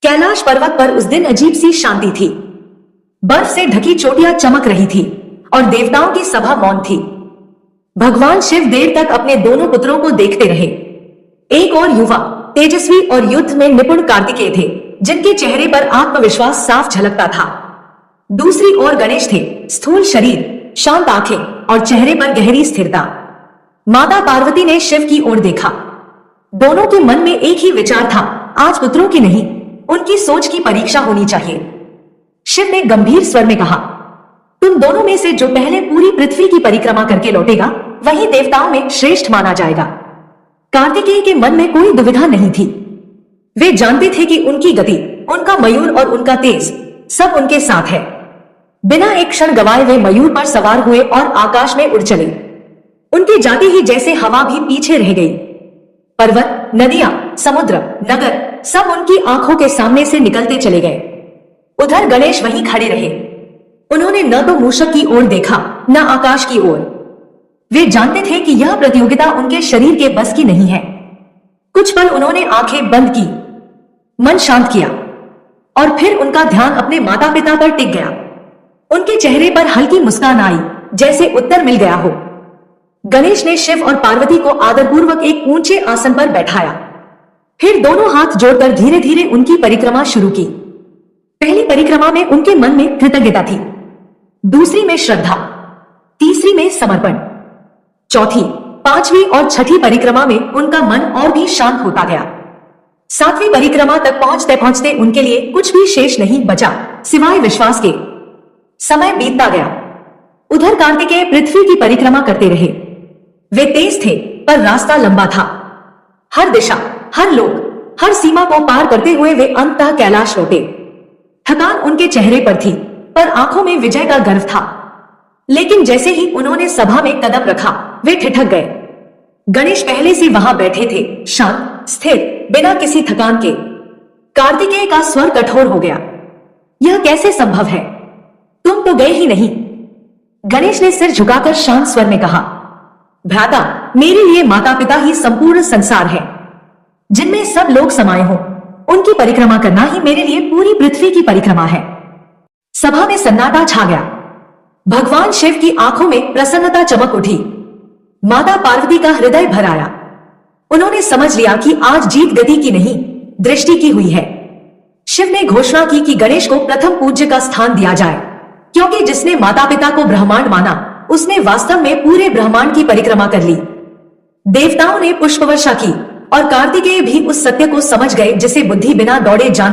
कैलाश पर्वत पर उस दिन अजीब सी शांति थी। बर्फ से ढकी चोटियां चमक रही थी और देवताओं की सभा मौन थी। भगवान शिव देर तक अपने दोनों पुत्रों को देखते रहे। एक और युवा, तेजस्वी और युद्ध में निपुण कार्तिकेय थे, जिनके चेहरे पर आत्मविश्वास साफ झलकता था। दूसरी ओर गणेश थे, स्थूल शरीर, शांत आंखें और चेहरे पर गहरी स्थिरता। माता पार्वती ने शिव की ओर देखा। दोनों के मन में एक ही विचार था, आज पुत्रों की नहीं, उनकी सोच की परीक्षा होनी चाहिए। शिव ने गंभीर स्वर में कहा, तुम दोनों में से जो पहले पूरी पृथ्वी की परिक्रमा करके लौटेगा, वही देवताओं में श्रेष्ठ माना जाएगा। कार्तिकेय के मन में कोई दुविधा नहीं थी। वे जानते थे कि उनकी गति, उनका मयूर और उनका तेज सब उनके साथ है। बिना एक क्षण गवाए वे मयूर पर सवार हुए और आकाश में उड़ चले। उनके जाते ही जैसे हवा भी पीछे रह गई। पर्वत, नदियां, समुद्र, नगर सब उनकी आंखों के सामने से निकलते चले गए। उधर गणेश वहीं खड़े रहे। उन्होंने न तो मूषक की ओर देखा, न आकाश की ओर। वे जानते थे कि यह प्रतियोगिता उनके शरीर के बस की नहीं है। कुछ पल उन्होंने आंखें बंद की, मन शांत किया और फिर उनका ध्यान अपने माता पिता पर टिक गया। उनके चेहरे पर हल्की मुस्कान आई, जैसे उत्तर मिल गया हो। गणेश ने शिव और पार्वती को आदरपूर्वक एक ऊंचे आसन पर बैठाया। फिर दोनों हाथ जोड़कर धीरे धीरे उनकी परिक्रमा शुरू की। पहली परिक्रमा में उनके मन में कृतज्ञता थी, दूसरी में श्रद्धा, तीसरी में समर्पण, चौथी, पांचवी और छठी परिक्रमा में उनका मन और भी शांत होता गया। सातवीं परिक्रमा तक पहुंचते पहुंचते उनके लिए कुछ भी शेष नहीं बचा सिवाय विश्वास के। समय बीतता गया। उधर कार्तिकेय पृथ्वी की परिक्रमा करते रहे। वे तेज थे, पर रास्ता लंबा था। हर दिशा, हर लोक, हर सीमा को पार करते हुए वे अंततः कैलाश लौटे। थकान उनके चेहरे पर थी, पर आंखों में विजय का गर्व था। लेकिन जैसे ही उन्होंने सभा में कदम रखा, वे ठिठक गए। गणेश पहले से वहां बैठे थे, शांत, स्थिर, बिना किसी थकान के। कार्तिकेय का स्वर कठोर हो गया, यह कैसे संभव है? तुम तो गए ही नहीं। गणेश ने सिर झुकाकर शांत स्वर में कहा, भ्राता, मेरे लिए माता पिता ही संपूर्ण संसार है। जिनमें सब लोग समाये हों, उनकी परिक्रमा करना ही मेरे लिए पूरी पृथ्वी की परिक्रमा है। सभा में सन्नाटा छा गया। भगवान शिव की आंखों में प्रसन्नता चमक उठी। माता पार्वती का हृदय भर आया। उन्होंने समझ लिया कि आज जीत गति की नहीं, दृष्टि की हुई है। शिव ने घोषणा की कि गणेश को प्रथम पूज्य का स्थान दिया जाए, क्योंकि जिसने माता पिता को ब्रह्मांड माना, उसने वास्तव में पूरे ब्रह्मांड की परिक्रमा कर ली। देवताओं ने पुष्पवर्षा की और कार्तिकेय भी उस सत्य को समझ गए जिसे बुद्धि बिना दौड़े जान